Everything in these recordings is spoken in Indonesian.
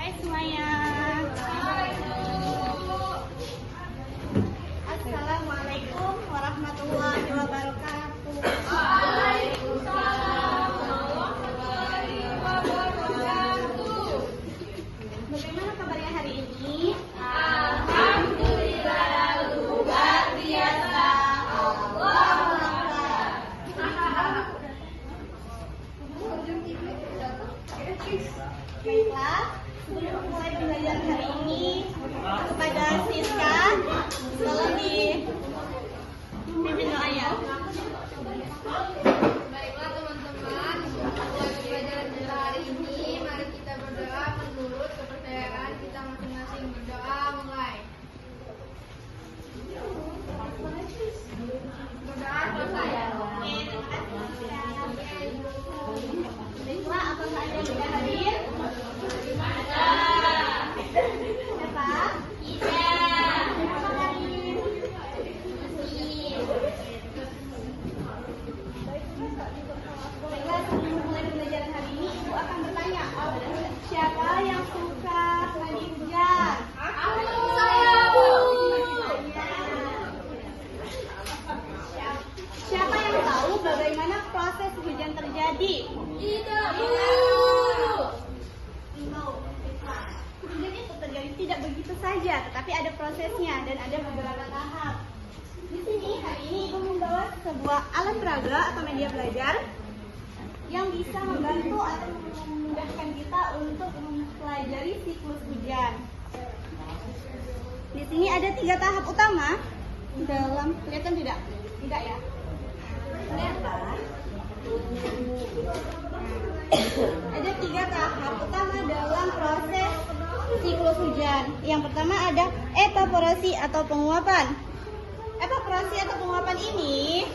Hai semuanya. Assalamualaikum warahmatullahi wabarakatuh. Waalaikumsalam warahmatullahi wabarakatuh. Bagaimana kabarnya hari ini? Alhamdulillah luar biasa. Allahu Akbar. Baiklah, sebelum mulai pembelajaran hari ini, kepada Siska tolong dipimpin doa ya. Baiklah teman-teman, mulai pembelajaran kita hari ini, mari kita berdoa menurut kepercayaan kita masing-masing. Berdoa mulai. Berdoa selesai. Baiklah, apakah ada yang sudah hadir? Siapa? Siapa hadir? Baiklah, sebelum mulai pembelajaran hari ini, Ibu akan bertanya, siapa yang suka mandi hujan? Siapa yang tahu bagaimana proses hujan terjadi? Tidak Hujan itu terjadi tidak begitu saja, tetapi ada prosesnya dan ada beberapa tahap. Di sini hari ini Ibu membawa sebuah alat peraga atau media belajar yang bisa membantu atau memudahkan kita untuk mempelajari siklus hujan. Di sini ada 3 tahap utama dalam, kelihatan tidak? Tidak ya? Kelihatan. Ada 3 tahap utama dalam proses siklus hujan. Yang pertama ada evaporasi atau penguapan. Evaporasi atau penguapan ini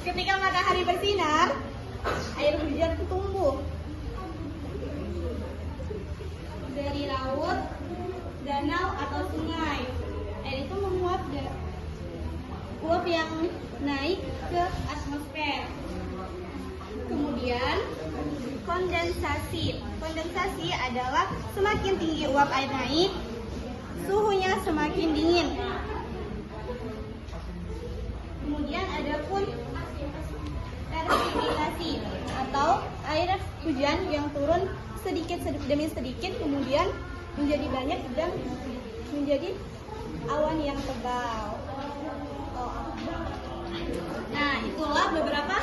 ketika matahari bersinar, air hujan itu tumbuh dari laut, danau atau sungai. Air itu menguap uap yang naik ke atmosfer. Kemudian kondensasi. Kondensasi adalah semakin tinggi uap air naik, suhunya semakin dingin. Kemudian ada pun presipitasi atau air hujan yang turun sedikit demi sedikit kemudian menjadi banyak dan menjadi awan yang tebal. Nah, itulah beberapa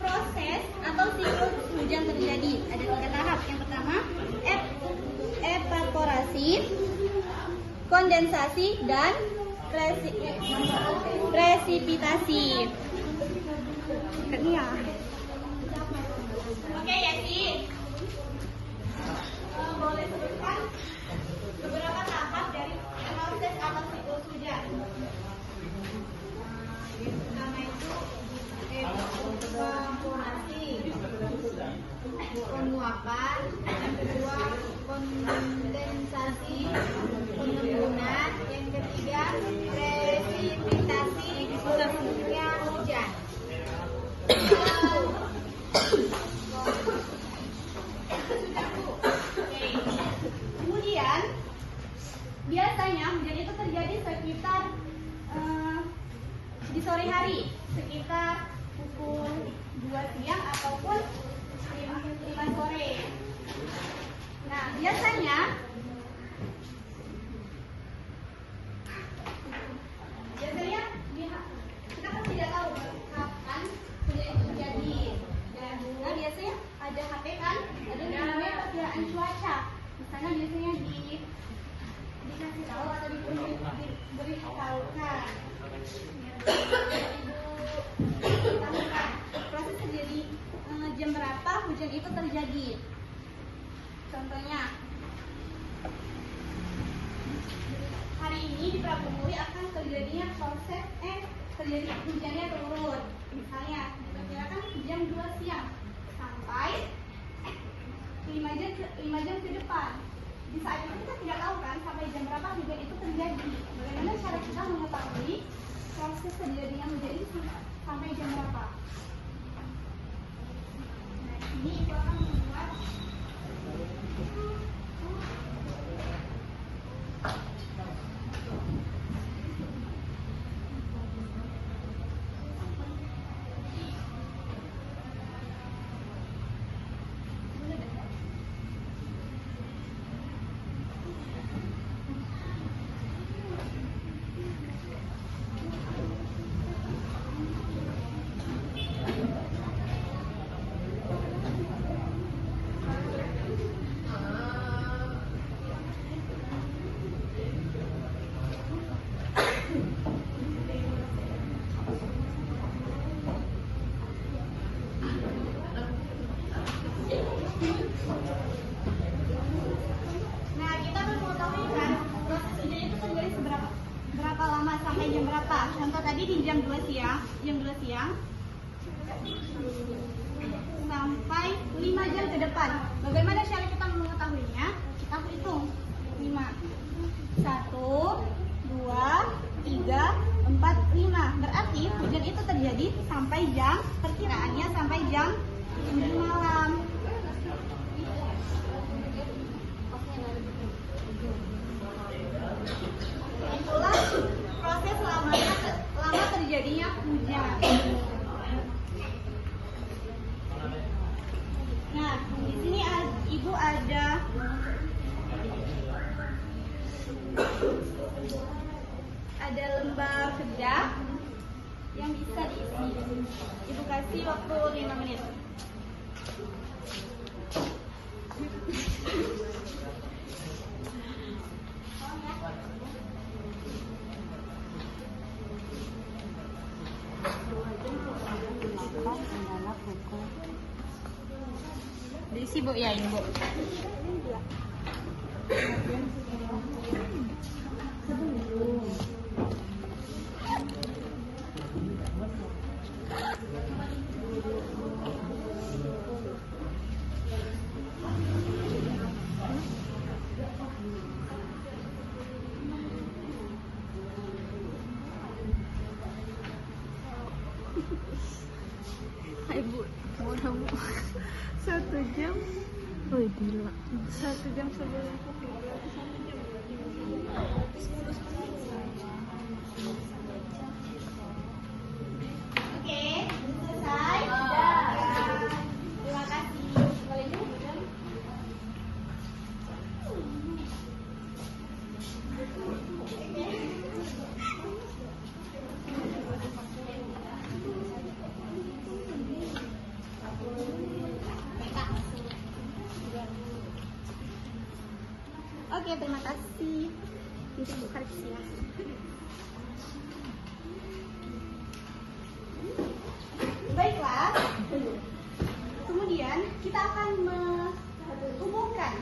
proses atau siklus hujan terjadi. Ada 3 tahap. Yang pertama, evaporasi, kondensasi, dan presipitasi. Oke ya sih. Boleh sebutkan beberapa tahap dari proses atau siklus hujan. Pertama itu evaporasi, penguapan, yang kedua kondensasi, penimbunan, yang ketiga presipitasi, turunnya hujan. Kemudian biasanya hujan itu terjadi sekitar di sore hari, sekitar pukul 2 siang ataupun 5 sore. Nah, biasanya kita kan tidak tahu kapan hujan itu terjadi. Dan biasanya ada HP kan, ada yang namanya perkiraan cuaca. Misalnya biasanya dikasih tahu atau diberitahukan. Proses terjadi jam berapa hujan itu terjadi. Contohnya, hari ini di Prabumuri akan terjadinya proses terjadi hujannya turun. Misalnya, diperkirakan jam 2 siang sampai 5 jam ke depan. Di saat itu kita tidak tahu kan sampai jam berapa hujan itu terjadi. Bagaimana cara kita mengetahui proses terjadinya hujan itu sampai jam berapa? Nah, Ini Ibu akan membuat Nah, kita mau mengetahui kan proses ujian itu terjadi berapa lama sampai jam berapa? Contoh tadi di jam 2 siang sampai 5 jam ke depan. Bagaimana cara kita mengetahuinya? Kita hitung 5. 1, 2, 3, 4, 5. Berarti hujan itu terjadi sampai jam, perkiraannya sampai jam 7 malam. Itulah proses lama terjadinya hujan. Nah, di sini Ibu ada lembah kerja yang bisa diisi. Ibu kasih waktu 5 menit. Diisi Bu ya ini Bu. Hai Bu, mau kamu 1 jam. Wih gila, 1 jam sebelum Oke, selesai. Sudah. Terima kasih. Boleh dulu. Oke, terima kasih. Nanti Bu koreksi ya. Baiklah. Kemudian kita akan menghubungkan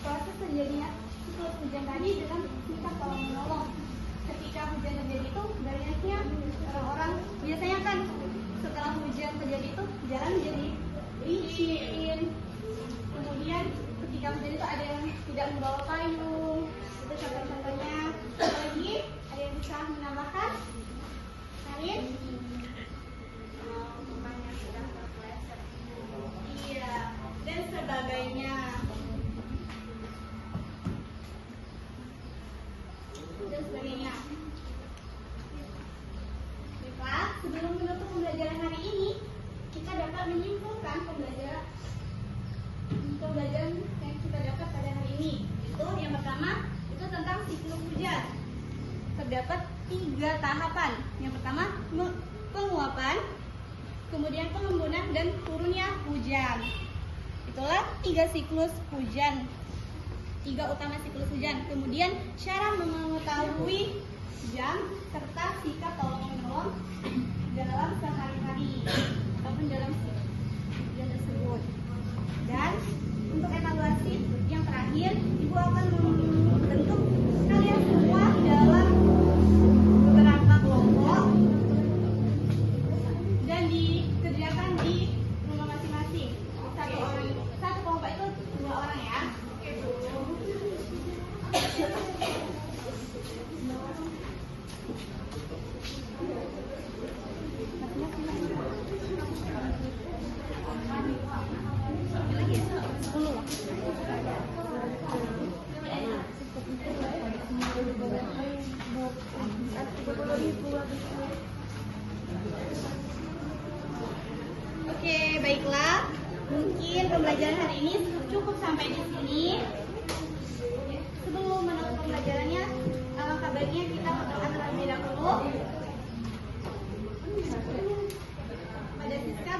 proses terjadinya siklus hujan tadi dengan tingkat tolong menolong. Ketika hujan terjadi itu banyaknya orang-orang biasanya kan setelah hujan terjadi itu jalan jadi licin. Kemudian ketika hujan itu ada yang tidak membawa payung. Itu contoh-contohnya. Lagi ada yang bisa menambahkan? Karin? Iya, dan sebagainya. Baiklah, sebelum menutup pembelajaran hari ini, kita dapat menyimpulkan pembelajaran yang kita dapat pada hari ini. Itu yang pertama, itu tentang siklus hujan. Terdapat 3 tahapan. Yang pertama, penguapan, kemudian pengembunan dan turunnya hujan. Itulah 3 siklus hujan, 3 utama siklus hujan. Kemudian cara mengetahui jam serta sikap tolong menolong dalam sehari-hari ataupun dalam hujan tersebut. Dan untuk evaluasi yang terakhir, Ibu akan membentuk kalian semua dalam beberapa kelompok dan dikerjakan di rumah masing-masing. Satu kelompok itu 2 orang ya. Mungkin pembelajaran hari ini cukup sampai di sini. Sebelum menutup pembelajarannya, alangkah baiknya kita berdoa terlebih dahulu. Pada Siska